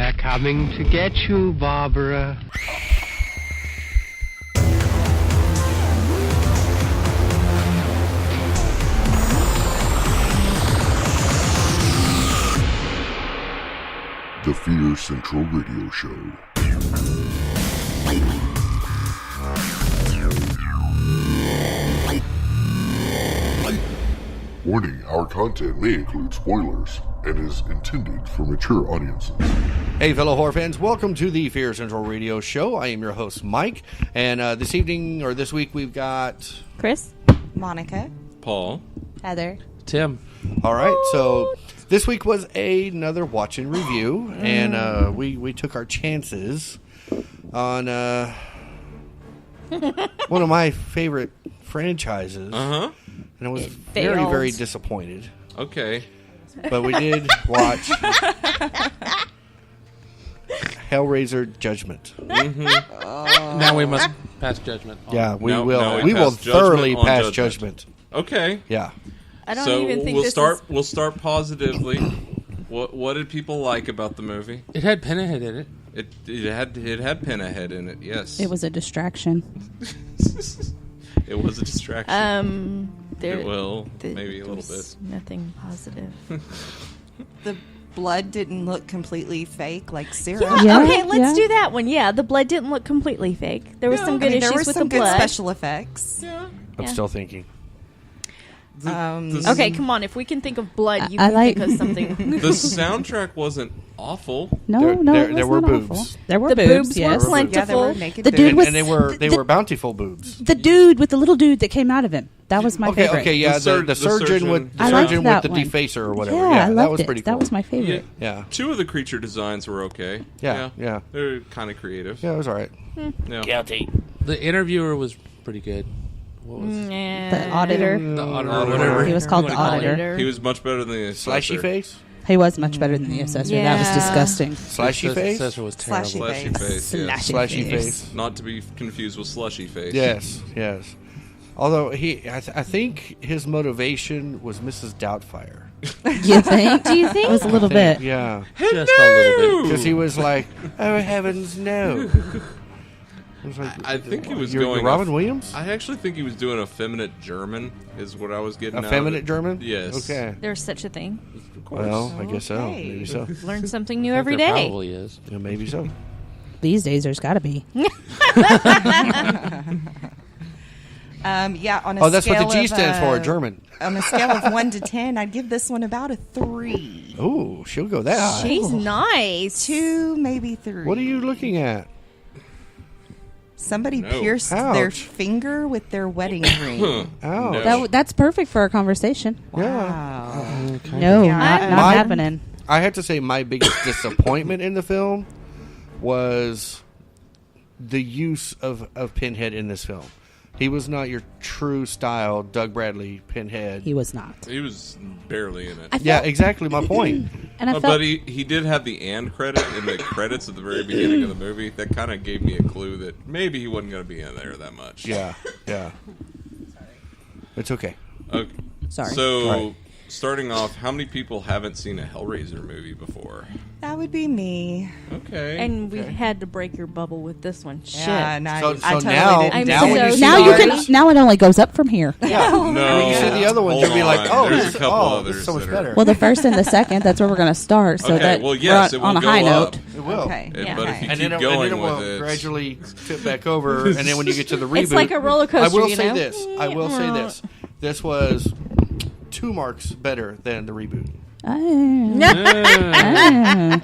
They're coming to get you, Barbara. The Fear Central Radio Show. Warning, our content may include spoilers and is intended for mature audiences. Hey, fellow horror fans, welcome to the Fear Central Radio Show. I am your host, Mike, and this week we've got... Chris, Monica, Paul, Heather, Tim. All right, so this week was another watch and review, and we took our chances on one of my favorite franchises. Uh-huh. And I was very, very disappointed. Okay. But we did watch Hellraiser Judgment. Mm-hmm. Now we must pass judgment. Yeah, we No, will. no, We will thoroughly on pass judgment. Okay. Yeah. I don't even think We'll start positively. What did people like about the movie? It had Pinhead in it. It had Pinhead in it. Yes. It was a distraction. It was a distraction. maybe a little bit. Nothing positive. the blood didn't look completely fake like serum. Yeah, okay, let's yeah. do that one. Yeah, the blood didn't look completely fake. There was some good issues there were with some the good blood. special effects. Yeah. I'm still thinking. Okay, come on. If we can think of blood, you I can like- think of something. The soundtrack wasn't awful. No, There it was were not boobs. awful. There were The boobs were yes. plentiful. Yeah, they were naked The boobs. dude was- And they were bountiful boobs. The dude with the little dude that came out of him. That was my favorite. Okay, yeah, the surgeon with I liked with that the one. defacer or whatever. Yeah, Yeah, I loved that was it. pretty cool. That was my favorite. Yeah. Two of the creature designs were okay. Yeah. They're kind of creative. Yeah, it was all right. Yeah. Guilty. The interviewer was pretty good. What was it? Yeah. The auditor. The auditor, Auditor. whatever. He was called the You wanna call it. auditor. He was much better than the assessor. Slashy face? He was much better than the assessor. That was Yeah. disgusting. Slashy The face? assessor was terrible. Slashy Slashy face. Yes. Slashy Slashy face. face. Not to be confused with slushy face. Yes. Although I think his motivation was Mrs. Doubtfire. You think? Do you think? It was a little bit. Yeah. Just a little bit. Because he was like, oh, heavens, no. I was like, I think he was you're going Robin Williams? I actually think he was doing effeminate German, is what I was getting. Effeminate out of it. German? Yes. Okay. There's such a thing. Of course. Well, I guess so. Okay. Maybe so. Learn something new I think every there day. Probably is. Yeah, maybe so. These days, there's got to be. Yeah, on a Oh, that's what scale the G of, stands for, German. On a scale of 1 to 10, I'd give this one about a 3. Oh, she'll go that high. She's nice. 2, maybe 3. What are you looking at? Somebody No. pierced Ouch. their finger with their wedding ring. Ow. No. That's perfect for a conversation. Wow. No, Yeah. not My- happening. I have to say my biggest disappointment in the film was the use of Pinhead in this film. He was not your true style Doug Bradley Pinhead. He was not. He was barely in it. Yeah, exactly my point. And I felt But he did have the "and" credit in the credits at the very beginning of the movie. That kind of gave me a clue that maybe he wasn't going to be in there that much. Yeah. It's okay. Okay. Sorry. So, Right. starting off, how many people haven't seen a Hellraiser movie before? That would be me. Okay. And we had to break your bubble with this one. Shit. Yeah, and I So totally now- didn't. I'm now so when you see now the you others- can. Now it only goes up from here. Yeah. no. When you see the other ones, you'll be like, Hold oh, on. There's this, a couple oh, others this is so much that are- better. Well, the first and the second. That's where we're going to start. So Okay, that well, yes, we're it will on a go high up. note. It will. Okay. But Yeah. if you And keep then, and going then it with will it, gradually tip back over, and then when you get to the reboot, It's like a roller coaster, I will you say know? this. I will say this. This was 2 marks better than the reboot. Ah.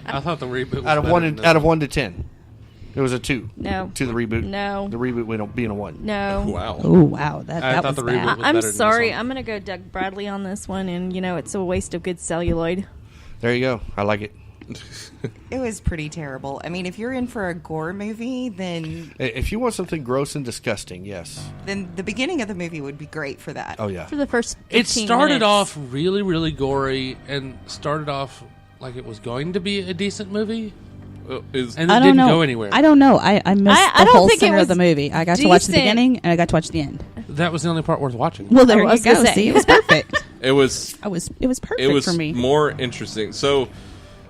I thought the reboot was Out of better than this out of one. 1 to 10, it was a 2 No. to the reboot. No. The reboot went being a 1. No. wow. Oh wow, I that thought was the bad. reboot was I'm better than this sorry. one. I'm going to go Doug Bradley on this one, and, it's a waste of good celluloid. There you go. I like it. It was pretty terrible. I mean, if you're in for a gore movie, then If you want something gross and disgusting, yes. the beginning of the movie would be great for that. Oh yeah. For the first It 15 started minutes. off really, really gory and started off like it was going to be a decent movie. And I it don't didn't know. go anywhere. I don't know. I missed I the don't whole think it center of the was movie. I got to watch the decent. beginning and I got to watch the end. That was the only part worth watching. Well, there I you was go. gonna say. See, it was perfect. It was It was perfect it was for me. more interesting. So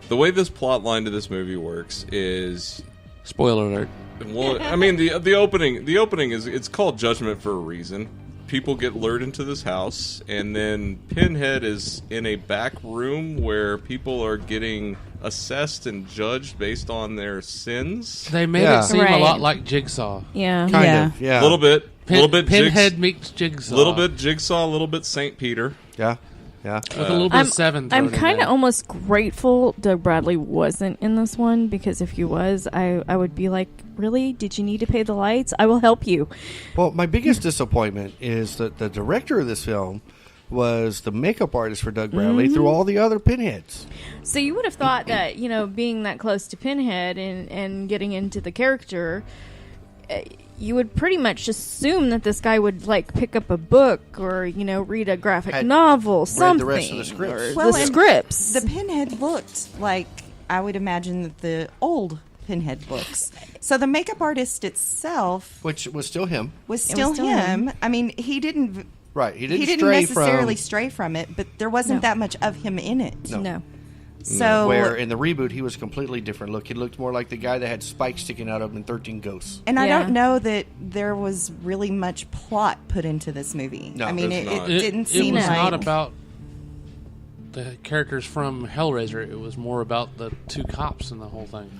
the way this plot line to this movie works is, Spoiler alert. well, I mean the opening is, it's called Judgment for a reason. People get lured into this house, and then Pinhead is in a back room where people are getting assessed and judged based on their sins. They made Yeah. it seem a Right. lot like Jigsaw. Yeah. Kind Yeah. of, yeah. A little bit. Pinhead meets Jigsaw. A little bit Jigsaw, a little bit St. Peter. Yeah, yeah. With a little bit of Seven. I'm thrown in kind of there. almost grateful Doug Bradley wasn't in this one, because if he was, I would be like, really? Did you need to pay the lights? I will help you. Well, my biggest disappointment is that the director of this film was the makeup artist for Doug Bradley through all the other Pinheads. So you would have thought that, being that close to Pinhead and getting into the character, you would pretty much assume that this guy would pick up a book or read a graphic Had novel, read something. the rest of the scripts. or Well, the and scripts. The Pinhead looked like, I would imagine, that the old Pinhead books. So the makeup artist itself Which was still him. was still still him. I mean, he didn't Right. He didn't, he didn't stray necessarily from stray from it, but there wasn't No. that much of him in it. no. So where in the reboot he was a completely different look. He looked more like the guy that had spikes sticking out of him in 13 Ghosts. and I Yeah. don't know that there was really much plot put into this movie. No, I mean, there's it not. didn't It seem was like not about the characters from Hellraiser. It was more about the two cops and the whole thing.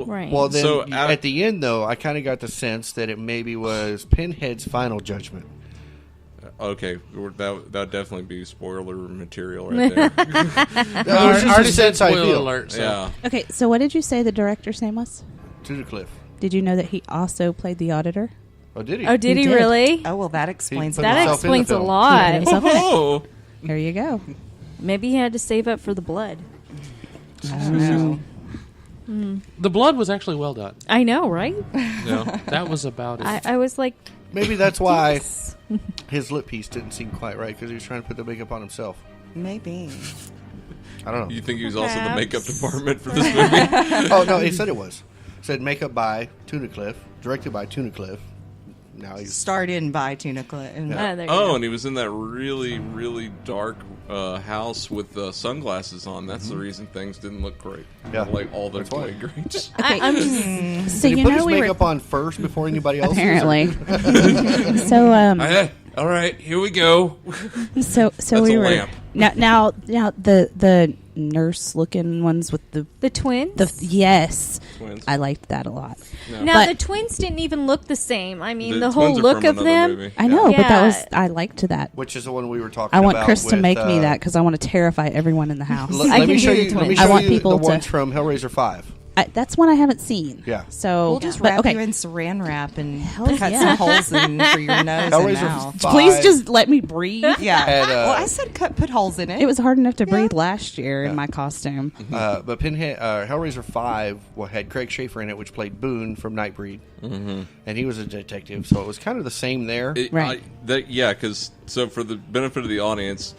Right. Well, then So, at the end, though, I kind of got the sense that it maybe was Pinhead's final judgment. Okay, that would definitely be spoiler material right there. That was I just already the said sense I spoiler feel. alert. So. Yeah. Okay, so what did you say the director's name was? To the cliff. Did you know that he also played the auditor? Oh, did he? Oh, did He he did. really? oh well, that explains put a That lot. himself in the explains a film. He lot. had himself in it. Oh, There you go. Maybe he had to save up for the blood. I don't know. The blood was actually well done. I know, right? no. That was about it. I was like, Maybe that's why yes. his lip piece didn't seem quite right, because he was trying to put the makeup on himself. Maybe. I don't know. You think he was also the Perhaps. makeup department for this movie? Oh, no, he said it was. Said makeup by Tunicliffe, directed by Tunicliffe. Now he's... Starred in by Tunica. And Yeah. There you Oh, go. and he was in that really, really dark house with sunglasses on. That's the reason things didn't look great. Yeah. Like all the That's why. way great. I'm just, So Did he you put know his we were makeup on first before anybody else? apparently. So All right, here we go. so That's we a were lamp. now the nurse looking ones with the twins. yes, Twins. I liked that a lot. Now But- the twins didn't even look the same. I mean, The the whole twins are look from of another them. movie. I know, but that was Yeah. I liked that. Which is the one we were talking I about. want Chris to with, make me that because I want to terrify everyone in the house. I Let me can show do you. the Let me twins. show I want you people the to- ones from Hellraiser 5. That's one I haven't seen. Yeah. So We'll just but, wrap okay. you in saran wrap and Hell cut yeah. some holes in for your nose and Hellraiser mouth. 5. Please just let me breathe. Yeah. Had, well, I said put holes in it. It was hard enough to breathe last year in my costume. But Pinhead, Hellraiser 5 had Craig Schaefer in it, which played Boone from Nightbreed. Mm-hmm. And he was a detective, so it was kind of the same there. Right. Because so for the benefit of the audience,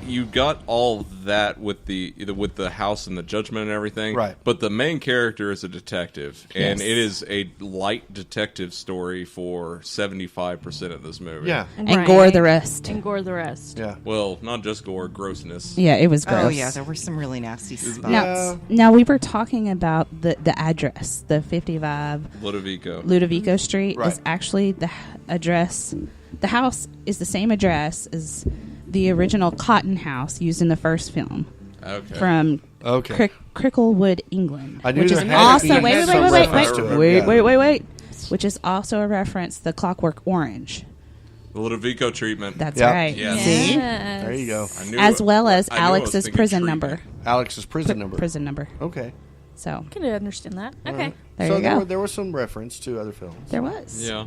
you got all that with the house and the judgment and everything, Right. But the main character is a detective, and Yes. it is a light detective story for 75% of this movie. Yeah. And gore the rest. And gore the rest. Yeah. Well, not just gore, grossness. Yeah, it was gross. Oh yeah, there were some really nasty spots. Now we were talking about the address, the 55 Ludovico. Ludovico Street Right. is actually the address. The house is the same address as the original Cotton House used in the first film Okay. from Okay. Cricklewood, England. I knew which there is had to also be wait, some wait, wait, reference to it, wait, yeah. wait, which is also a reference to the Clockwork Orange. The Ludovico treatment. That's Yep. right. Yes. See? Yes. There you go. I knew As it. well as I knew I was Alex's thinking prison treatment. number. Alex's prison number. Prison number. Okay. So I can understand that. Okay. there so you go. there was some reference to other films. There was. Yeah.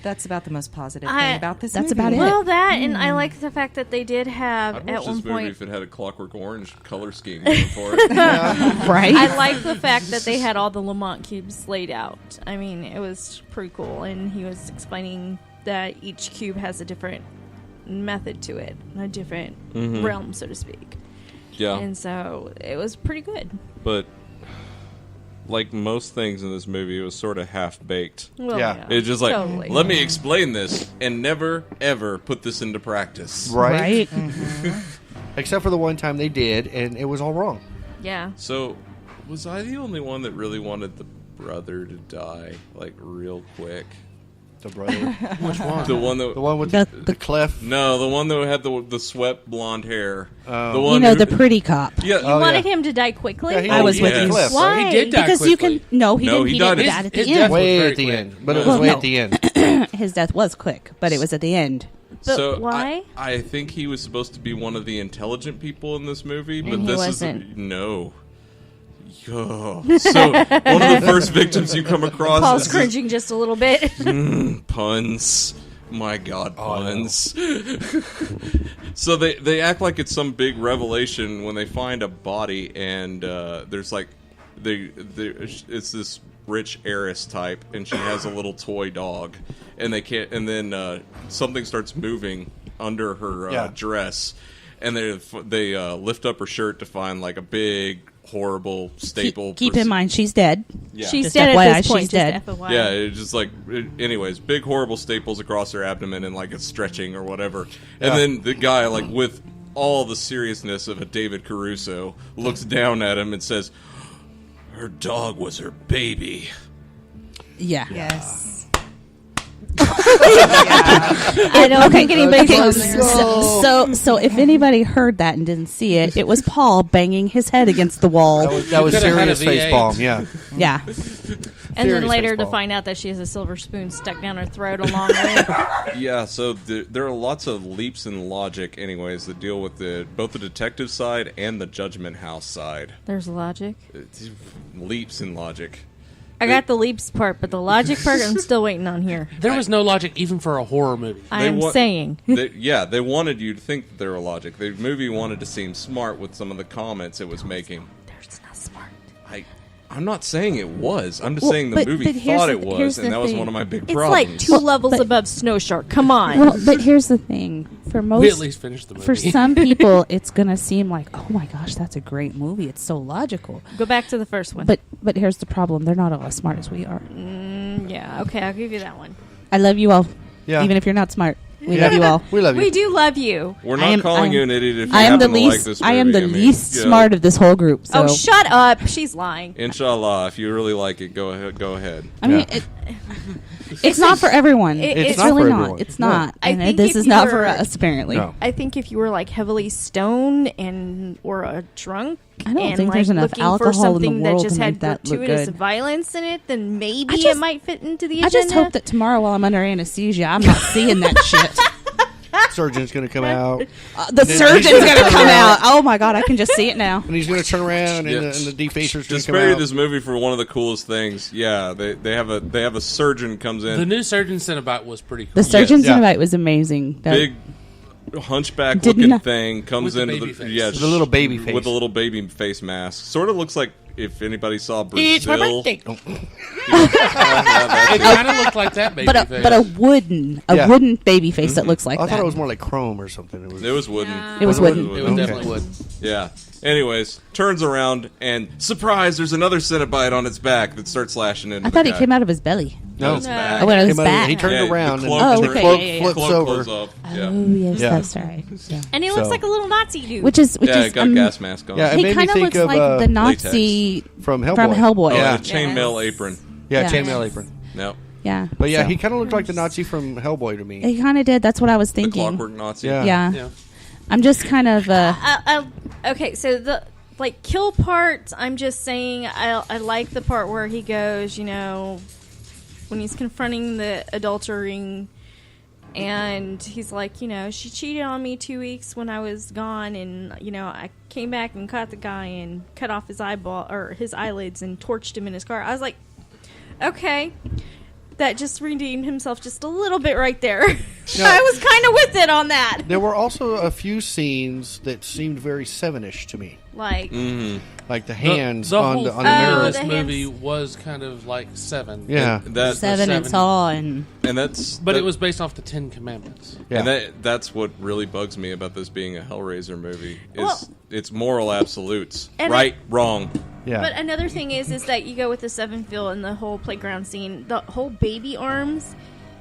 That's about the most positive I- thing about this That's movie. about it. Well, that and I like the fact that they did have I'd at watch one this movie point. if it had a Clockwork Orange color scheme going for it. Right? I like the fact that they had all the Lamont cubes laid out. I mean, it was pretty cool, and he was explaining that each cube has a different method to it, a different realm, so to speak. Yeah. And so it was pretty good. But like most things in this movie, it was sort of half-baked. Well, Yeah. It's just like, totally. let me explain this and never, ever put this into practice. Right? Right? Except for the one time they did, and it was all wrong. Yeah. So, was I the only one that really wanted the brother to die, like, real quick? The brother. Which one? The one that... The one with the clef. No, the one that had the swept blonde hair. The You one know, who- the pretty cop. Yeah. You wanted him to die quickly? Yeah, he I was with yes. you. Cliff. Why? He did die Because quickly. you can... No, he No, didn't. he He died didn't his- die at his the death end. was Way very at the quick. end. But it was Well, way no. at the end. His death was quick, but it was at the end. But So why? I think he was supposed to be one of the intelligent people in this movie, but And he this wasn't. is no. Yo. So one of the first victims you come across Paul's is this- cringing just a little bit. puns. My God, puns. So they act like it's some big revelation when they find a body, and there's like it's this rich heiress type, and she has a little toy dog, and they can't. And then something starts moving under her dress, and they lift up her shirt to find like a big horrible staple. Keep in mind, she's dead. Yeah. She's Just dead at FYI, this point. she's Just dead. FYI. Yeah, it's just like, anyways, big horrible staples across her abdomen and like it's stretching or whatever. And then the guy, like with all the seriousness of a David Caruso, looks down at him and says, "Her dog was her baby." Yeah. Yes. I don't think anybody's listening. So if anybody heard that and didn't see it, it was Paul banging his head against the wall. That was Could've had a serious face V8. palm. Yeah. Yeah. And then Serious later to baseball. find out that she has a silver spoon stuck down her throat along with. Yeah, so there are lots of leaps in logic, anyways, that deal with both the detective side and the Judgment House side. There's logic. It's leaps in logic. I got the leaps part, but the logic part I'm still waiting on here. There was no logic even for a horror movie. I'm wa- saying. they wanted you to think that there were logic. The movie wanted to seem smart with some of the comments it was making. There's not smart. I'm not saying it was. I'm just Well, saying the but movie here's thought the- it here's was, and the that was thing. one of my big It's problems. like two levels but- above Snow Shark. Come on. Well, but here's the thing. For We most at least finished the movie. for some people it's gonna seem like, oh my gosh, that's a great movie. It's so logical. Go back to the first one. But here's the problem. They're not all as smart as we are. yeah, okay, I'll give you that one. I love you all. Yeah. Even if you're not smart. We Yeah. love you all. We love you. We do love you. We're I not am- calling I- you an idiot if you I am the happen to like least this I am the movie. mean, least yeah. smart of this whole group. So Oh, shut up. She's lying. Inshallah, if you really like it, go ahead. I mean, it's not for everyone. It's It's not really for not. everyone. It's No. not. I And think this if is you not for were- us, apparently. No. I think if you were like heavily stoned and or a drunk, I don't and, think like, there's enough looking alcohol for in the something world that just to had make that look gratuitous good. violence in it, then maybe I it just- might fit into the I agenda. just hope that tomorrow, while I'm under anesthesia, I'm not seeing that shit. Surgeon's going to come out, The Then surgeon's he's gonna gonna turn come around. out. Oh my god, I can just see it now. and he's going to turn around, Yeah. and the defacer's going To to come spare you out. this movie for one of the coolest things, yeah, they have a surgeon comes in, The new Surgeon Cenobite was pretty cool. The surgeon's Yeah. invite was amazing. That- big hunchback Didn't looking I- thing comes With the into baby the face. The little baby face. with a little baby face mask. Sort of looks like if anybody saw It's my Brazil. birthday. Oh. It kind of looked like that baby but face. a wooden Yeah. wooden baby face that looks like I that. thought it was more like chrome or something. It was wooden. It was wooden. It was Okay. definitely wood. Yeah. Anyways, turns around and surprise! There's another Cenobite on its back that starts slashing into. I thought the it guy. came out of his belly. No. It's No. back. Oh, when it was Came out- back. He turned Yeah, around, the and cloak Oh, the okay, cloak yeah, yeah, yeah. flips Cloak over. blows up. Yeah. Oh yes, Yeah. that's right. Yeah. And he looks So- like a little Nazi dude. Which is Yeah, it got a gas mask on. Yeah, it he made me kind of think looks of like the Nazi from Hellboy. from Hellboy. Oh, Yeah, the chainmail apron. Yeah, Yeah. chainmail apron. No. But yeah, So- he kind of looked like the Nazi from Hellboy to me. he kind of did. That's what I was The thinking. Clockwork Nazi. Yeah. Yeah. Yeah. I'm just kind of. Okay, so the like kill part, I'm just saying I like the part where he goes, you know, when he's confronting the adultering, and he's like, you know, she cheated on me 2 weeks when I was gone, and you know, I came back and caught the guy and cut off his eyeball or his eyelids and torched him in his car. I was like, okay. That just redeemed himself just a little bit right there. I was kind of with it on that. There were also a few scenes that seemed very Seven-ish to me, Like, like the hands the on whole the thing mirror. of this the movie hands. was kind of like Seven. Yeah, That, Seven and Seven. Saw and and that's But that, it was based off the Ten Commandments. yeah. And that's what really bugs me about this being a Hellraiser movie is Well- it's moral absolutes. And Right, wrong. yeah. But another thing is that you go with the seven feel and the whole playground scene, the whole baby arms.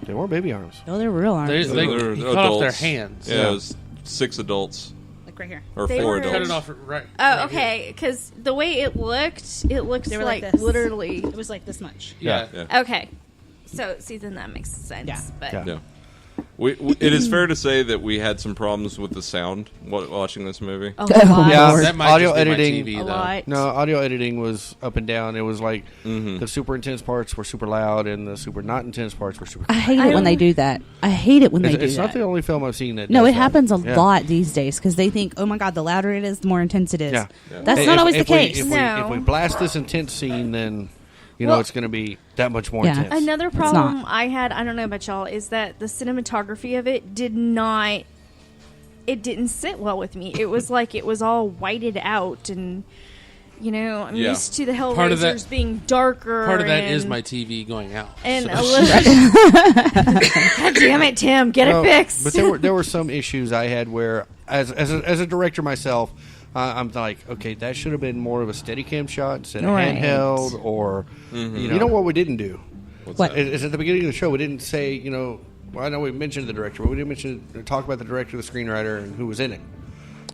They were baby arms. oh, they're real arms. They They're cut off their adults. hands. Yeah, it was 6 adults. like right here. Or They 4 were- adults. Cut it off right. Oh, right okay. Because the way it looks They were like this. literally. It was like this much. here. Yeah. Okay. So, see, then that makes sense. Yeah. But Yeah. Yeah. It is fair to say that we had some problems with the sound watching this movie. a lot. Yeah. That might Audio just be my editing- TV, A though. lot. No, audio editing was up and down. It was like Mm-hmm. the super intense parts were super loud, and the super not intense parts were super. I hate it when they do that. I hate it when they do It's that. not the only film I've seen that. No, does it that. happens a Yeah. lot these days because they think, oh my god, the louder it is, the more intense it is. Yeah. That's Hey, not if- always if the we- case. If we blast this intense scene, then Well- it's going to be that much more Yeah. intense. Another not. problem I had, I don't know about y'all, is that the cinematography of it it didn't sit well with me. It was like it was all whited out, and I'm Yeah. used to the Part of that- Hellraisers being darker. Part of that and, is my TV going out. and So- a little. God damn it, Tim, get Well, it fixed. But there were some issues I had where, as a director myself, I'm like, okay, that should have been more of a Steadicam shot instead of Right. handheld, or you know what we didn't do. What's What? that? Is at the beginning of the show we didn't say, well, I know we mentioned the director, but we didn't talk about the director, the screenwriter, and who was in it.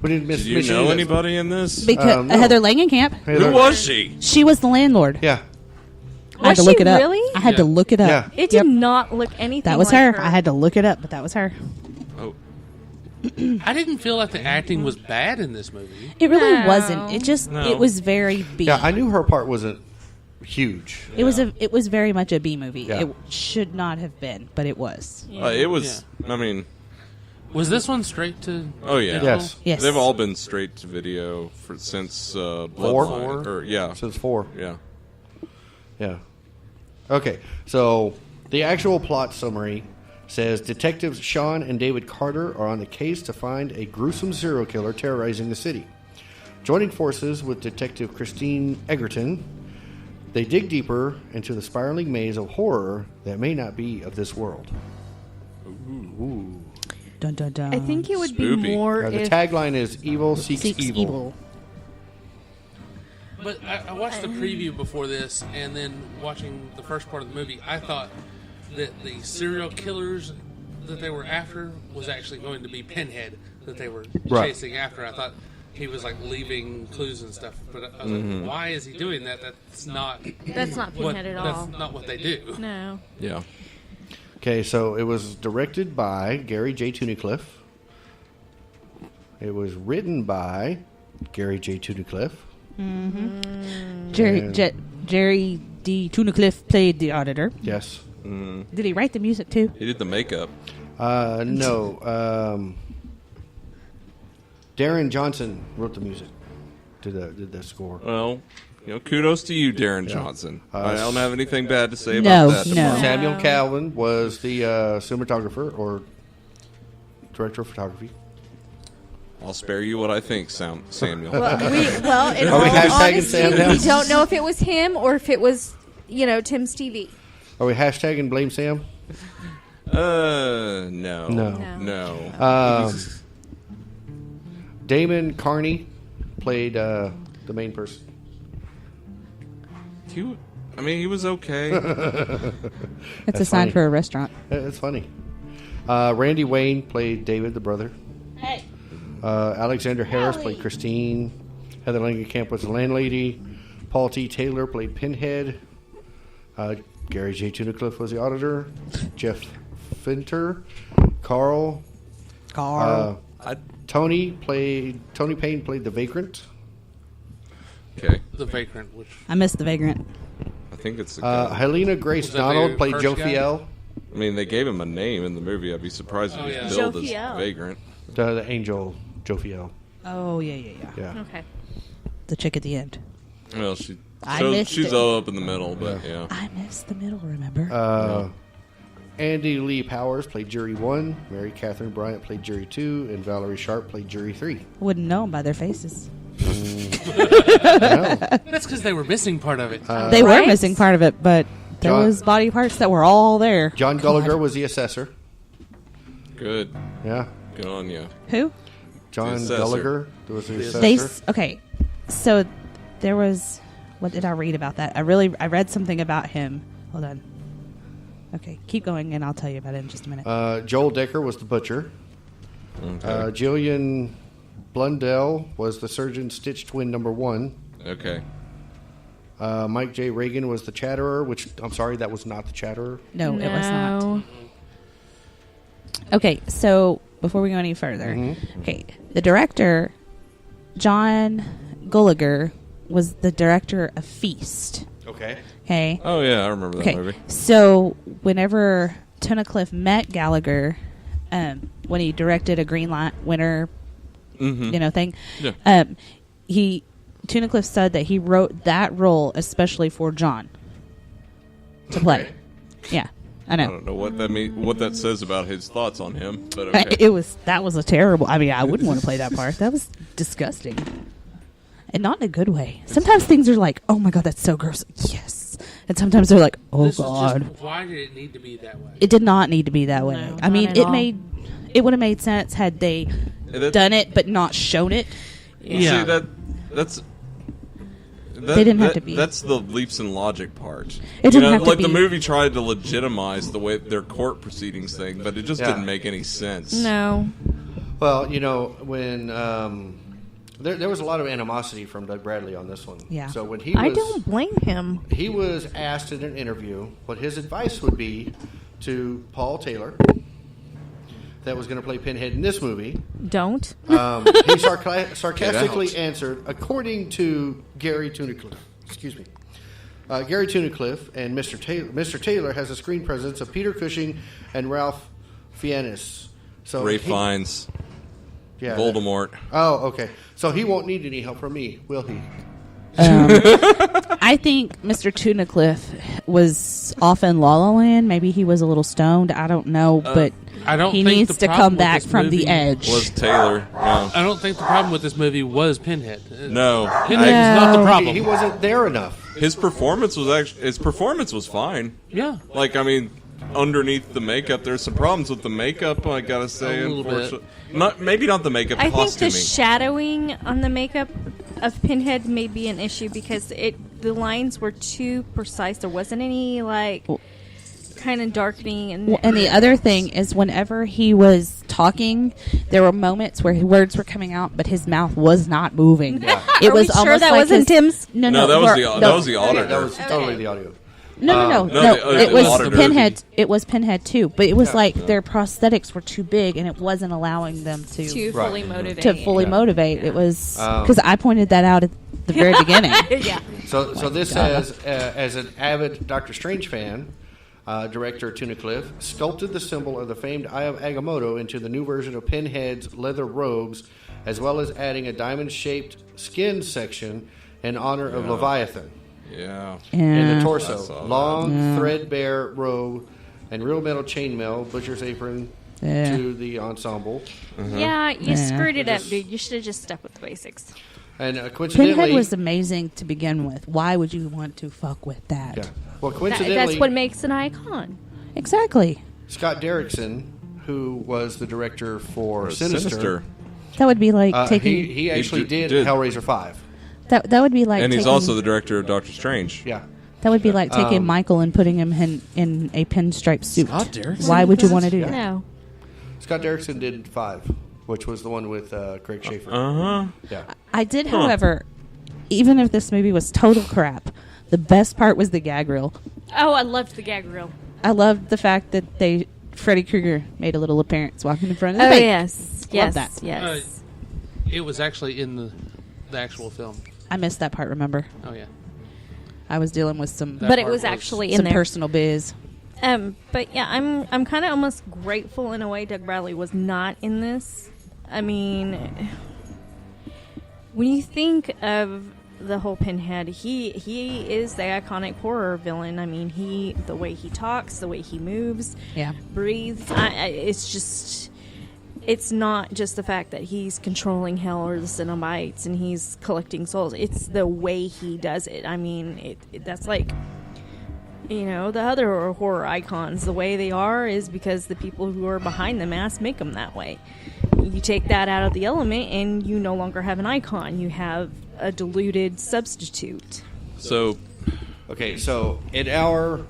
We didn't Did you mention know any of that. anybody in this? Because no. Heather Langenkamp, Heather- Who was she? she was the landlord. Yeah, I had Was to look she it up. really? I had to Yeah. look it up. Yeah. It did Yep. not look anything That was like her. her. I had to look it up, but that was her. Oh, I didn't feel like the acting was bad in this movie. It really No. wasn't. It just No. it was very B. yeah. I knew her part wasn't huge. It was very much a B movie. Yeah. It should not have been, but it was. it was. I mean, Was this one straight to? oh yeah. video? Yes. Yes. They've all been straight to video since Four? Bloodline. Or yeah, Since 4. yeah. Yeah. Okay, so the actual plot summary says detectives Sean and David Carter are on the case to find a gruesome serial killer terrorizing the city. Joining forces with Detective Christine Egerton, they dig deeper into the spiraling maze of horror that may not be of this world. Dun dun dun. I think it would Spoopy. be more The if tagline is "Evil seeks, Seeks evil." evil. But I watched the preview before this, and then watching the first part of the movie, I thought that the serial killers that they were after was actually going to be Pinhead that they were Right. chasing after. I thought he was like leaving clues and stuff, but I was like, why is he doing that? That's not That's not what, Pinhead at all. That's not what they do. No. Yeah. Okay, so it was directed by Gary J. Tunnicliffe. It was written by Gary J. Tunnicliffe. Jerry D. Tunnicliffe played the auditor. Yes. Did he write the music too? He did the makeup. No. Darren Johnson wrote the music. Did the score. Well, kudos to you, Darren Johnson. I don't have anything bad to say No, about that. no. tomorrow. Samuel Calvin was the cinematographer or director of photography. I'll spare you what I think, Samuel. In Are we all hashtagging honesty, Sam now? we don't know if it was him or if it was, Tim's TV. Are we hashtagging Blame Sam? No. No. No. Damon Carney played the main person. He was okay. That's a sign funny. for a restaurant. It's funny. Randy Wayne played David, the brother. Hey. Alexander Harris played Christine. Heather Langenkamp was the landlady. Paul T. Taylor played Pinhead. Gary J. Tunnicliffe was the auditor. Jeff Finter. Carl. Tony Payne played the vagrant. Okay. The Vagrant, which I missed the vagrant. I think it's. A Helena Grace Was that Donald the played first Joe guy? Fiel. they gave him a name in the movie. I'd be surprised if Oh, he yeah. was Joe billed as Fiel. vagrant. The angel Joe Fiel. Oh yeah. Yeah. Okay. The chick at the end. Well, I missed she's it. all up in the middle, but yeah. I missed the middle. Remember? Andy Lee Powers played Jury 1. Mary Catherine Bryant played Jury 2. And Valerie Sharp played Jury 3. Wouldn't know 'em by their faces. that's because they were missing part of it. They were Right? missing part of it, but there John- was body parts that were all there. John Gallagher was the assessor. Good. Yeah. Good on you. Who? John assessor. Gallagher was the assessor. Okay, so there was. What did I read about that? I read something about him. Hold on. Okay, keep going, and I'll tell you about it in just a minute. Joel Decker was the butcher. Okay. Jillian Blundell was the surgeon Stitch Twin #1. Okay. Mike J. Reagan was the Chatterer, which, I'm sorry, that was not the Chatterer. No, it was not. Okay, so before we go any further, okay, the director, John Gallagher, was the director of Feast. Okay. Okay. Oh, yeah, I remember that movie. So whenever Tunnicliffe met Gallagher, when he directed a Green Light Winter, thing, Tunnicliffe said that he wrote that role especially for John to play. Okay. Yeah, I know. I don't know what that what that says about his thoughts on him, but okay. That was a terrible. I mean, I wouldn't want to play that part. That was disgusting, and not in a good way. Sometimes things are like, "Oh my god, that's so gross." Yes, and sometimes they're like, "Oh god." Why did it need to be that way? It did not need to be that way. No, I mean, not at all. it would have made sense had they done it but not shown it. Yeah. See, that's. They didn't have to be. That's the leaps in logic part. It didn't have to like be. the movie tried to legitimize the way their court proceedings thing, but it just Yeah. didn't make any sense. No. Well, when there was a lot of animosity from Doug Bradley on this one. Yeah. So when I don't blame him. he was asked in an interview what his advice would be to Paul Taylor, that was going to play Pinhead in this movie. Don't. He sarcastically answered, according to Gary Tunnicliffe. Excuse me. Gary Tunnicliffe and Mr. Taylor has a screen presence of Peter Cushing and Ralph Fiennes. So Ray Fiennes, yeah, Voldemort. Oh, okay. So he won't need any help from me, will he? I think Mr. Tunnicliffe was off in La La Land. Maybe he was a little stoned. I don't know, but I don't he think needs the to problem come with back this from the movie edge. Was Taylor? No. I don't think the problem with this movie was Pinhead. No. Pinhead is not the problem. He wasn't there enough. His performance was fine. Yeah. Like, I mean, underneath the makeup, there's some problems with the makeup, I gotta say. A little bit. Unfortunately. Maybe not the makeup, I think costuming. the shadowing on the makeup of Pinhead may be an issue because the lines were too precise. There wasn't any kind of darkening And the other thing is, whenever he was talking, there were moments where words were coming out, but his mouth was not moving. Yeah. It Are was we sure almost that like wasn't Tim's? No, that was the Yeah, auditor. that was totally the audio. No. the It was auditor. Pinhead. It was Pinhead too, but it was Yeah. like their prosthetics were too big, and it wasn't allowing them to Right. fully motivate. to fully Yeah. motivate. It was because I pointed that out at the very beginning. Yeah. So this says, as an avid Doctor Strange fan, director Tunnicliffe sculpted the symbol of the famed Eye of Agamotto into the new version of Pinhead's leather robes, as well as adding a diamond-shaped skin section in honor of Leviathan Yeah. in Yeah. the I torso. saw that. Long, threadbare robe and real metal chainmail, butcher's apron Yeah. to the ensemble. Yeah, you Yeah. screwed it up, dude. You should have just stuck with the basics. And coincidentally... Pinhead was amazing to begin with. Why would you want to fuck with that? Yeah. Well, That, coincidentally... that's what makes an icon. Exactly. Scott Derrickson, who was the director for Sinister. That would be like taking. he actually He did did. Hellraiser 5. That would be like. And he's taking, also the director of Doctor Strange. Yeah. That would be like taking Michael and putting him in a pinstripe suit. Scott Derrickson Why would you did want to do that? that? No. Scott Derrickson did 5, which was the one with Craig Schaefer. Uh-huh. Yeah. I did, however, even if this movie was total crap, the best part was the gag reel. Oh, I loved the gag reel. I loved the fact that Freddy Krueger made a little appearance walking in front of the Oh, bank. yes. Yes. that. Yes. It was actually in the actual film. I missed that part, remember? Oh, yeah. I was dealing with some, That But it part was was actually in some there. personal biz. But yeah, I'm kind of almost grateful in a way Doug Bradley was not in this. I mean, when you think of the whole Pinhead, he is the iconic horror villain. I mean, the way he talks, the way he moves, Yeah. breathes. It's just, it's not just the fact that he's controlling hell or the Cenobites and he's collecting souls. It's the way he does it. I mean, that's like, you know, the other horror icons, the way they are is because the people who are behind the mask make them that way. You take that out of the element and you no longer have an icon. You have a diluted substitute. So, Okay, so in our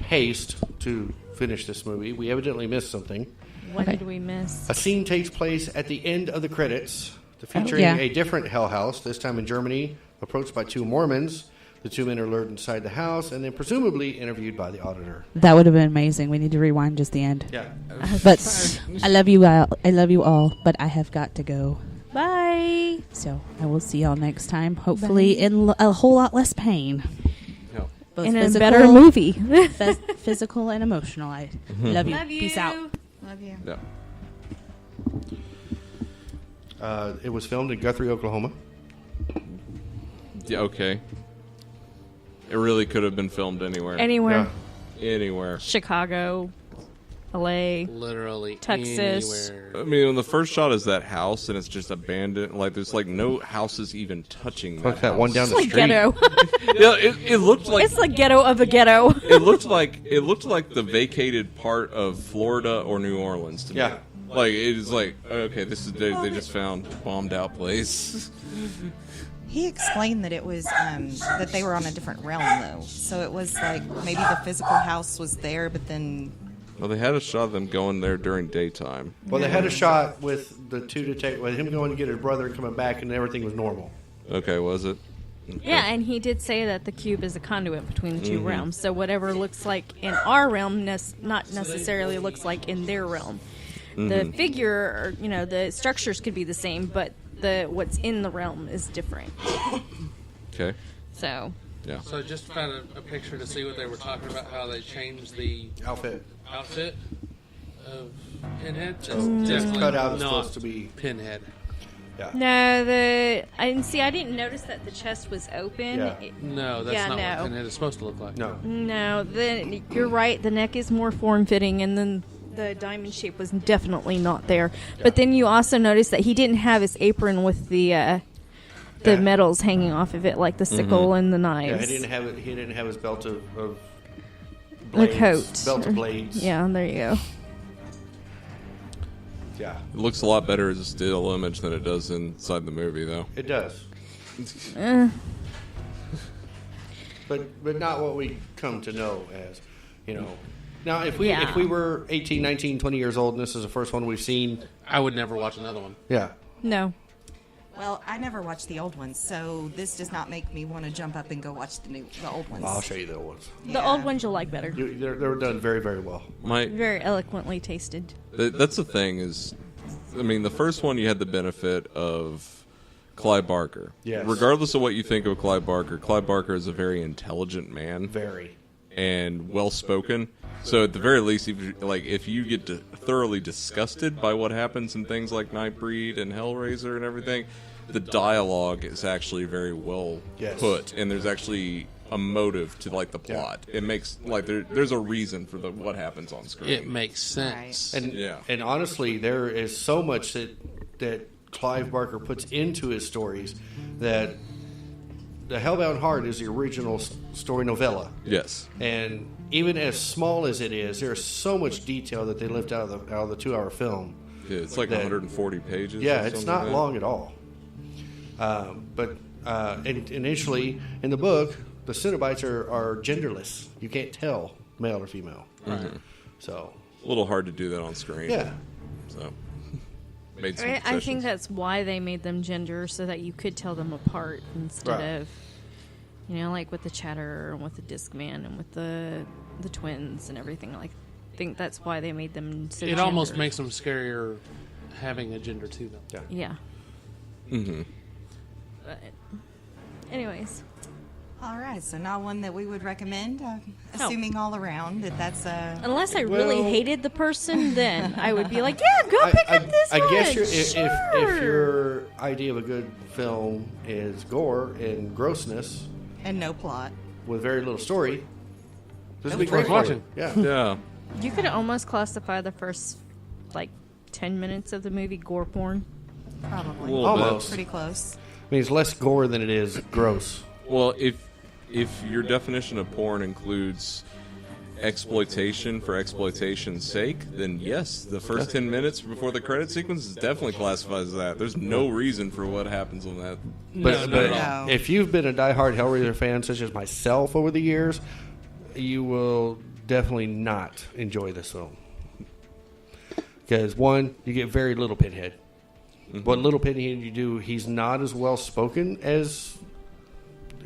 haste to finish this movie, we evidently missed something. What Okay. did we miss? A scene takes place at the end of the credits Featuring Yeah. a different Hell House, this time in Germany, approached by 2 Mormons. The 2 men are lured inside the house and then presumably interviewed by the auditor. That would have been amazing. We need to rewind just the end. Yeah. But I love you all. I love you all. But I have got to go. Bye. So I will see y'all next time. Hopefully in a whole lot less pain. Yeah. Both In a physical, better movie. physical and emotional. I love you. Love you. Peace out. Love you. Yeah. It was filmed in Guthrie, Oklahoma. Yeah. Okay. It really could have been filmed anywhere. Anywhere. Anywhere. Chicago, LA. Literally Texas. anywhere. I mean, when the first shot is that house and it's just abandoned, like there's like no houses even touching that. Like that one down It's the like street. ghetto. Yeah, it looked like It's the ghetto of a ghetto. it looked like the vacated part of Florida or New Orleans to me. Yeah. Like it is like okay, this is they just found a bombed out place. He explained that it was that they were on a different realm, though. So it was like maybe the physical house was there, but then Well, they had a shot of them going there during daytime. Well, they had a shot with the 2 detectives, with him going to get his brother and coming back, and everything was normal. Okay, was it? Yeah, and he did say that the cube is a conduit between the 2 realms. So whatever looks like in our realm, not necessarily looks like in their realm. The figure, or, the structures could be the same, but what's in the realm is different. Okay. So Yeah. So just found a picture to see what they were talking about, how they changed the Outfit. outfit of Pinhead. That's Just definitely cut out is not supposed to be. Pinhead. no, I didn't notice that the chest was open. Yeah. No, that's Yeah, not no. what Pinhead is supposed to look like. No. No, you're right. The neck is more form-fitting, and then the diamond shape was definitely not there. But then you also notice that he didn't have his apron with the metals hanging off of it, like the sickle and the knives. Yeah, he didn't have it. He didn't have his belt of The blades. coat. Belt of blades. Yeah, there you go. Yeah, It looks a lot better as a still image than it does inside the movie, though. it does. But not what we come to know as, Now, if we were 18, 19, 20 years old and this is the first one we've seen, I would never watch another one. yeah. No. well, I never watched the old ones, so this does not make me want to jump up and go watch the old ones. I'll show you the old ones. The old ones you'll like better. They're done very, very well. Very eloquently tasted. That's the thing is, I mean, the first one you had the benefit of Clive Barker. Yes. Regardless of what you think of Clive Barker is a very intelligent man. Very. And well spoken. So at the very least, if you get thoroughly disgusted by what happens in things like Nightbreed and Hellraiser and everything, the dialogue is actually very well put, and there's actually a motive to the plot. It makes there's a reason for what happens on screen. It makes sense. And honestly, there is so much that Clive Barker puts into his stories that the Hellbound Heart is the original story novella. Yes. And even as small as it is, there's so much detail that they left out of the 2-hour film. Yeah, it's like 140 pages. Yeah, or it's something not like long at all. But initially, in the book, the Cenobites are genderless. You can't tell male or female. Right. So a little hard to do that on screen. Yeah. So made some I think concessions. that's why they made them gender, so that you could tell them apart instead of, like with the Chatter and with the Discman and with the twins and everything. I think that's why they made them so It almost gendered. makes them scarier having a gender to them. Yeah. Mm-hmm. But anyways. All right, so not one that we would recommend, assuming all around that's a... Unless I really hated the person, then I would be like, yeah, go pick up this one. I guess if Sure. your idea of a good film is gore and grossness and no plot with very little story, this would be That's great worth for you. watching. Yeah. Yeah. You could almost classify the first 10 minutes of the movie gore porn. probably. A little Almost. Pretty close. I mean, it's less gore than it is gross. Well, if your definition of porn includes exploitation for exploitation's sake, then yes, the first 10 minutes before the credit sequence is definitely classified as that. There's no reason for what happens on that. But, No, but no. if you've been a diehard Hellraiser fan, such as myself over the years, you will definitely not enjoy this film. Because, one, you get very little Pinhead. What little Pinhead you do, he's not as well spoken as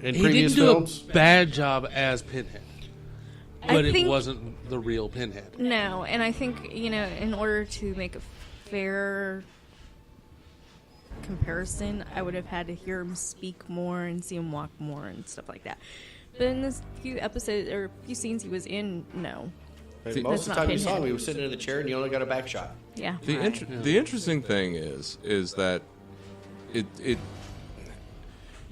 in He previous didn't do films. a bad job as Pinhead, I but it think- wasn't the real Pinhead. No, and I think, in order to make a fair comparison, I would have had to hear him speak more and see him walk more and stuff like that. But in this few episodes or few scenes he was in, no. And The- most of the That's time not you saw him, Pinhead. he was sitting in the chair and you only got a back shot. Yeah. The interesting thing is that it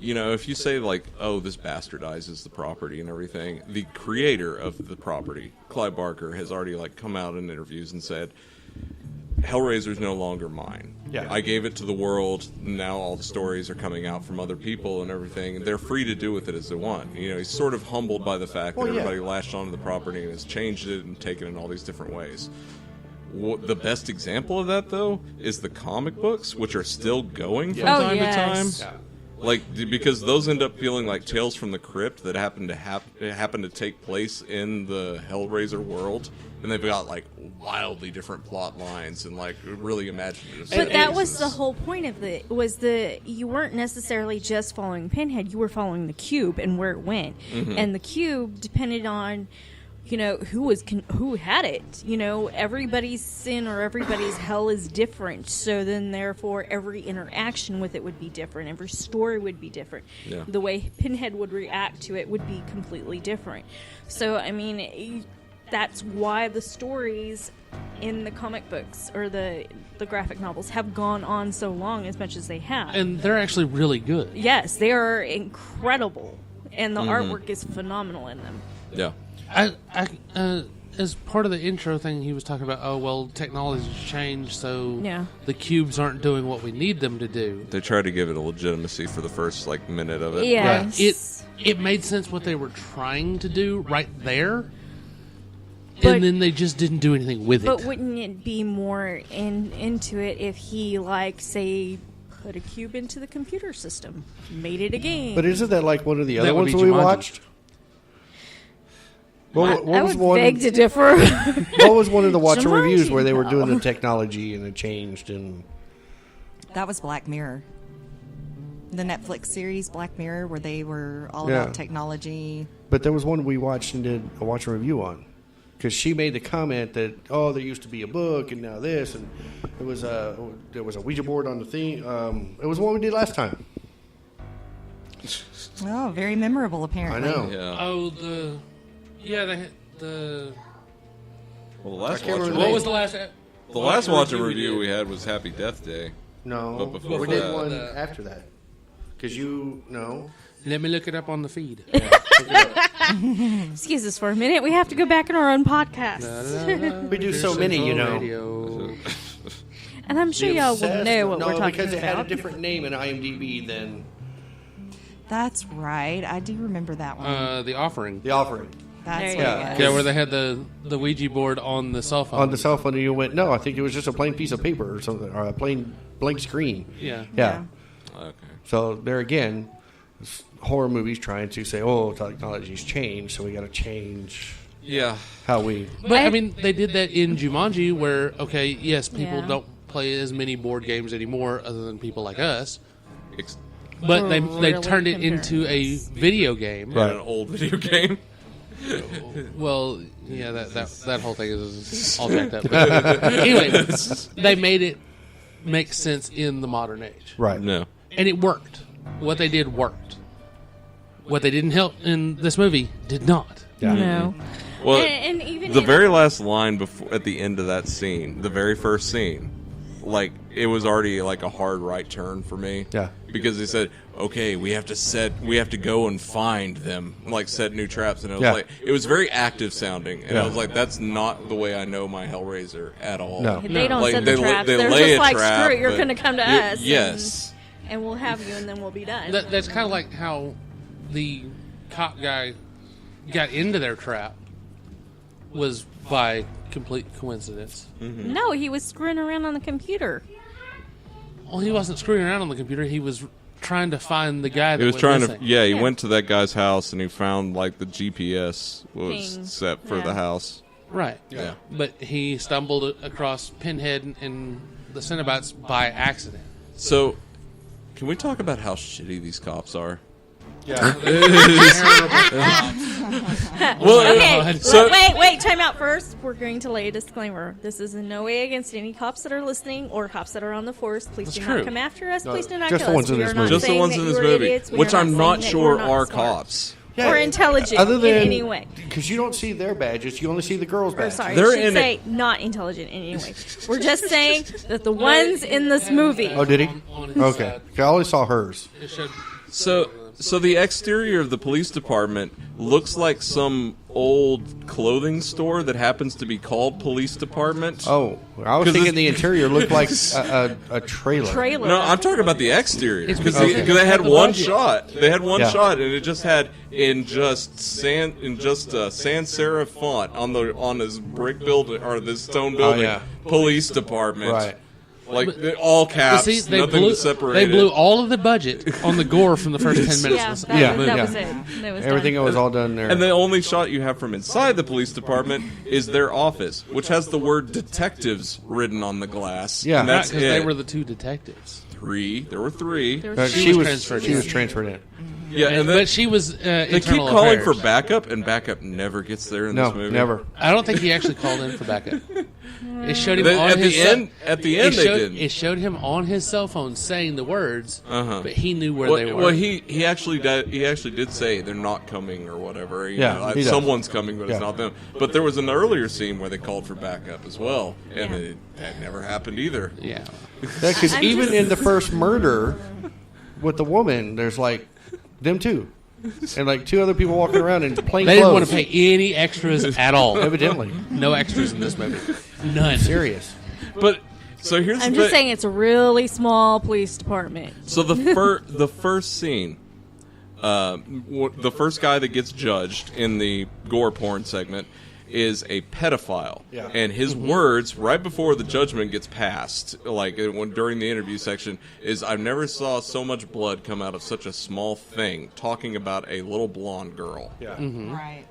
if you say like, oh, this bastardizes the property and everything, the creator of the property, Clive Barker, has already like come out in interviews and said, Hellraiser's no longer mine. Yeah. I gave it to the world. Now all the stories are coming out from other people and everything. They're free to do with it as they want. He's sort of humbled by the fact that everybody latched onto the property and has changed it and taken it in all these different ways. The best example of that, though, is the comic books, which are still going from time to time. Yeah. Like, because those end up feeling like Tales from the Crypt that happen to take place in the Hellraiser world, and they've got like wildly different plot lines and like really imaginative. But that was settings. the whole point of you weren't necessarily just following Pinhead, you were following the cube and where it went. Mm-hmm. And the cube depended on who had it. Everybody's sin or everybody's hell is different. So then, therefore, every interaction with it would be different. Every story would be different. Yeah. The way Pinhead would react to it would be completely different. So, I mean, that's why the stories in the comic books or the graphic novels have gone on so long as much as they have. And they're actually really good. Yes, they are incredible. And the artwork is phenomenal in them. Yeah. As part of the intro thing, he was talking about, oh, well, technology's changed, so Yeah. the cubes aren't doing what we need them to do. They tried to give it a legitimacy for the first like minute of it. Yes. It made sense what they were trying to do right there, But- and then they just didn't do anything with But it. wouldn't it be more into it if he, say, put a cube into the computer system, made it a game? But isn't that like one of the That other would ones be that we Jumanji. watched? What I was would one? beg to differ. What was one of the watcher Jumanji, reviews where they were doing no. the technology and it changed and That was Black Mirror. The Netflix series Black Mirror, where they were all Yeah. about technology. but there was one we watched and did a watch and review on because she made the comment that there used to be a book and now this and there was a Ouija board on the thing. It was one we did last time. Oh, very memorable, I apparently. know. Yeah. Oh, they had the. Well, the last I can't watch remember What was the last? the last watch review we had was Happy Death Day. No, But before we did that- one after that because Let me look it up on the feed. Excuse us for a minute. We have to go back in our own podcast. We do so many, Radio. And I'm sure y'all will Obsessed? know what no, we're talking because it had a about. different name in IMDb than That's right. I do remember that one. The offering. The Offering. That's there what you it go. was. Yeah, where they had the Ouija board on the cell phone. On the cell phone, and you went, no, I think it was just a plain piece of paper or something, or a plain blank screen. Yeah. Yeah. Okay. So there again, horror movies trying to say, oh, technology's changed, so we got to change Yeah. how we. But I mean, they did that in Jumanji, where yes, people Yeah. don't play as many board games anymore, other than people like us. Ex- But they Really turned it into a video game. An old video game. Well, yeah, that whole thing is all jacked up. Anyway, they made it make sense in the modern age, Right. No. and it worked. What they did worked. What they didn't help in this movie did not. Yeah. No. Well, And even the in- very last line before at the end of that scene, the very first scene, like it was already like a hard right turn for me. Yeah. Because they said, "Okay, we have to go and find them, like set new traps," and it was Yeah. like it was very active sounding, and Yeah. I was like, "That's not the way I know my Hellraiser at all." No. They don't Like, set the they traps. lay They're a just like, trap, screw it, you're but- going to come to Y- us. Yes. And we'll have you, and then we'll be done. That's kind of like how the cop guy got into their trap was by complete coincidence. No, he was screwing around on the computer. Well, he wasn't screwing around on the computer. He was trying to find the guy that He was went trying missing. to. Yeah, he Yeah. went to that guy's house and he found like the GPS was Thing. set for Yeah. the house. Right. Yeah. But he stumbled across Pinhead and the Cenobites by accident. So, can we talk about how shitty these cops are? Yeah. Well, Okay, so wait, time out first. We're going to lay a disclaimer. This is in no way against any cops that are listening or cops that are on the force. Please That's do true. not come after us. No, Please do not just kill the ones us. in We this are not movie. just the saying ones that in this you're movie, idiots. We which are I'm not saying that sure you're not are smart cops. or intelligent Other than, in any way. Because you don't see their badges, you only see the girls' Or badges. sorry, They're I should in say not intelligent in any way. We're just saying that the ones in this movie. Oh, did he? On his Okay. side. I only saw hers. It showed- So the exterior of the police department looks like some old clothing store that happens to be called police department. Oh, I was 'Cause thinking it's- the interior looked like a trailer. Trailer. No, I'm talking about the exterior It's because because they, they had have the one budget. shot. They had one Yeah. shot, and it just had sans serif font on this brick building or this stone building. yeah. Police department, Right. Like all But caps, see, nothing to separate. they blew it. all of the budget on the gore from the first 10 minutes. Yeah, of the that, movie. that Yeah. was it. That was Everything done. was all done there. And the only shot you have from inside the police department is their office, which has the word detectives written on the glass. Yeah. and Right, that's 'cause it. they were the two detectives. Three. There were three. There Uh, was she was was transferred she in. was transferred in. Yeah, and then But she was they keep internal calling affairs. for backup, and backup never gets there in No, this movie. never. I don't think he actually called in for backup. It showed him They- on at his the end- at the end it they showed, didn't. It showed him on his cell phone saying the words, Uh-huh. but he knew where Well, they were. well, he actually did say they're not coming or whatever. You Yeah, know, he does. someone's coming, but it's Yeah. not them. But there was an earlier scene where they called for backup as well, and Yeah. that never happened either. yeah. Because I'm even just- in the first murder with the woman, there's like them two, and like two other people walking around in plain They didn't want clothes. to pay any extras at all. Evidently, No extras in this movie. None. serious. But so here's I'm the just thing. saying it's a really small police department. So the the first scene, the first guy that gets judged in the gore porn segment is a pedophile, Yeah. and his words right before the judgment gets passed, like during the interview section, is "I've never saw so much blood come out of such a small thing." Talking about a little blonde girl. Yeah. Right.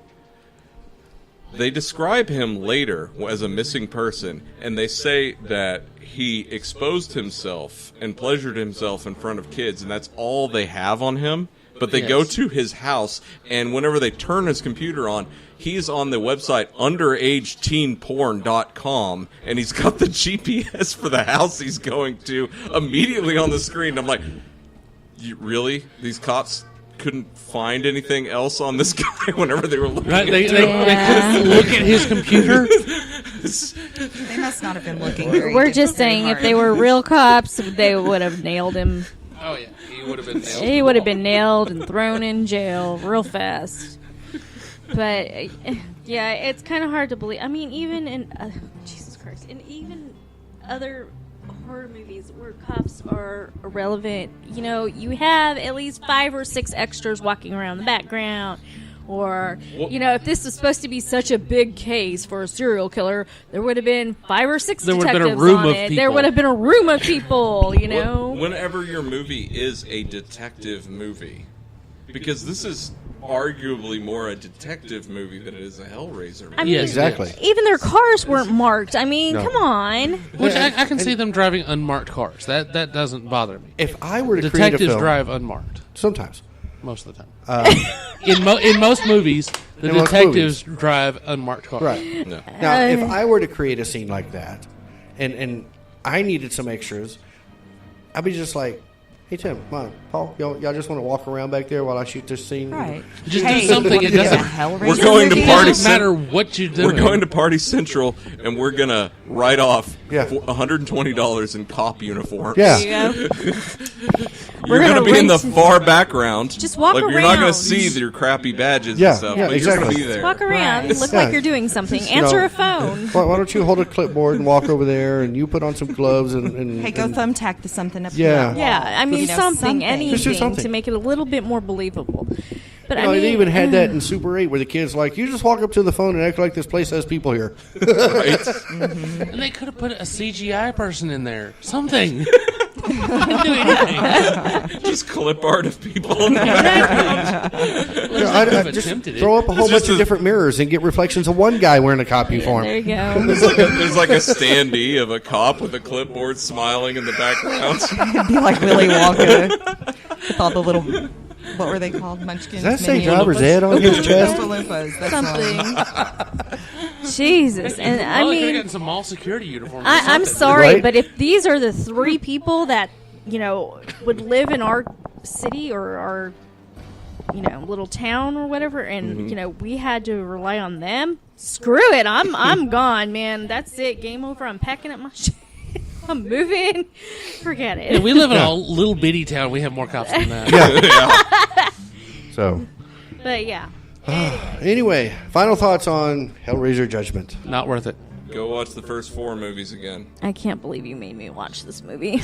They describe him later as a missing person, and they say that he exposed himself and pleasured himself in front of kids, and that's all they have on him. But they go Yes. to his house, and whenever they turn his computer on, he's on the website underageteenporn.com, and he's got the GPS for the house he's going to immediately on the screen. I'm like, really? These cops couldn't find anything else on this guy whenever they were looking Right? at They Yeah. couldn't look at his computer. They must not have been looking very We're just saying if they were real cops, they would have nailed him. Oh, yeah. He would have been nailed. He would have been nailed and thrown in jail real fast. But yeah, it's kind of hard to believe. I mean, even in Jesus Christ, and even other horror movies where cops are irrelevant, you know, you have at least 5 or 6 extras walking around the background. Or, you know, if this was supposed to be such a big case for a serial killer, there would have been 5 or 6 There would have detectives been a room on of it. people. There would have been a room of people, you know. Whenever your movie is a detective movie, because this is arguably more a detective movie than it is a Hellraiser movie. I mean, Yes, Exactly. even their cars weren't marked. I mean, No. come on. Which I can see them driving unmarked cars. That doesn't bother me. If I were to create a Detectives film, drive unmarked sometimes. most of the time. In most movies, the In most detectives drive unmarked cars. Right. No. Now, if I were to create a scene like that, and I needed some extras, I'd be just like, "Hey Tim, come on, Paul, y'all just want to walk around back there while I shoot this scene?" Right. Just Hey, do something. you It wanna do doesn't. a Hellraiser We're going to movie? It party doesn't matter what you do. We're going to Party Central, and we're gonna write off Yeah. $120 in cop uniforms. Yeah. There you go. You're We're gonna gonna be in the rent- far background. Just walk like, You're not gonna around. see your crappy badges Yeah, and stuff. yeah, but you're gonna exactly. be there. Walk around, Right. look Yeah. like you're doing something. Just, Answer a phone. Why don't you hold a clipboard and walk over there, and you put on some gloves and Hey, go and- thumbtack to something up Yeah. here. Yeah, I mean You know, something, something. Just do anything something. to make it a little bit more believable. But You I know, mean, they even had that in Super 8 where the kid's like, "You just walk up to the phone and act like this place has people here." Right? And they could have put a CGI person in there. Something. Didn't do anything. Just clip art of people in the background. I'd just throw up a whole bunch of different mirrors and get reflections of one guy wearing a cop uniform. There you go. There's like a standee of a cop with a clipboard smiling in the background. It'd be like Willy Wonka with all the little, what were they called? Munchkins? Does that say Mini driver's Oompas? ed on his Oompa chest? Loompas, that's Something. Jesus. And I Well, they could have mean, gotten some mall security uniforms. or I'm something. sorry, Right? but if these are the 3 people that, would live in our city or our, little town or whatever, and, we had to rely on them, screw it. I'm gone, man. That's it. Game over. I'm packing up my shit. I'm moving. Forget it. And we live in a little bitty town. We have more cops than that. Yeah. So, But yeah. anyway, final thoughts on Hellraiser Judgment. Not worth it. Go watch the first 4 movies again. I can't believe you made me watch this movie.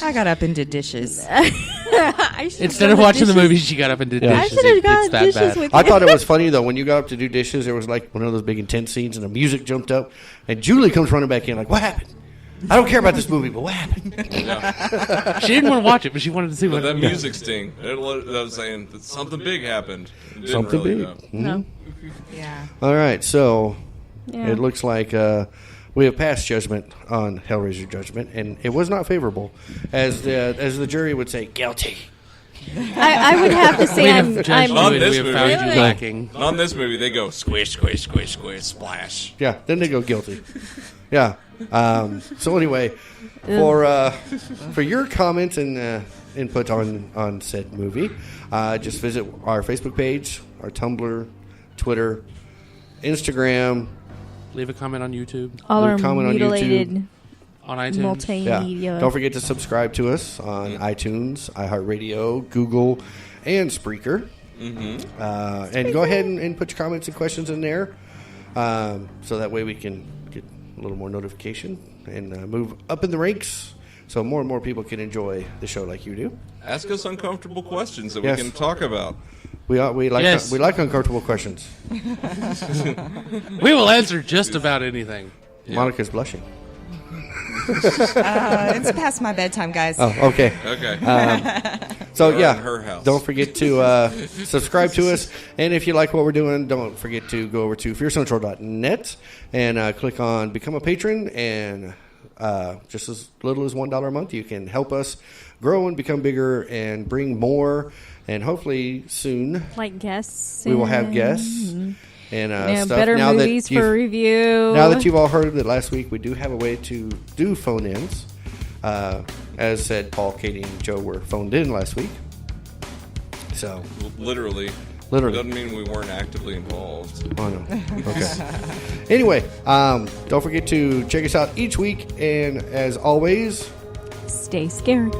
I got up and did dishes. I should've Instead done of the watching the dishes. movie, she got up and did Yeah. I dishes. should have It's got that dishes bad. with I you. thought it was funny, though, when you got up to do dishes, there was like one of those big intense scenes and the music jumped up, and Julie comes running back in like, what happened? I don't care about this movie, but what happened? She didn't want to watch it, but she wanted to see But what that music sting, I was saying that something big happened. It didn't Something really, big. though. No. Yeah. All right, so Yeah. it looks like we have passed judgment on Hellraiser Judgment, and it was not favorable. As the jury would say, guilty. I would have to say we I'm have judged On you and this we have movie. found you Really? lacking. On this movie, they go squish, squish, squish, squish, splash. Yeah, then they go guilty. Yeah. So anyway, for your comments and input on said movie, just visit our Facebook page, our Tumblr, Twitter, Instagram. Leave a comment on YouTube, all Leave our a comment on mutilated on iTunes. Yeah. multimedia. Don't forget to subscribe to us on iTunes, iHeartRadio, Google, and Spreaker. And go ahead and put your comments and questions in there, so that way we can get a little more notification and move up in the ranks, so more and more people can enjoy the show like you do. Ask us uncomfortable questions that Yes. we can talk about. We like Yes. we like uncomfortable questions. We will answer just about anything. Monica's blushing. It's past my bedtime, guys. Oh, okay. Okay. So We're yeah, at her house. don't forget to subscribe to us, and if you like what we're doing, don't forget to go over to fearcentral.net and click on Become a Patron, and just as little as $1 a month, you can help us grow and become bigger and bring more, and hopefully soon like guests. we will have guests and stuff. Better Now that movies you've- for review. Now that you've all heard that last week, we do have a way to do phone-ins. As said, Paul, Katie, and Joe were phoned in last week. So, Literally. Literally. Doesn't mean we weren't actively involved. oh no. Okay. Anyway, don't forget to check us out each week. And as always, Stay scared.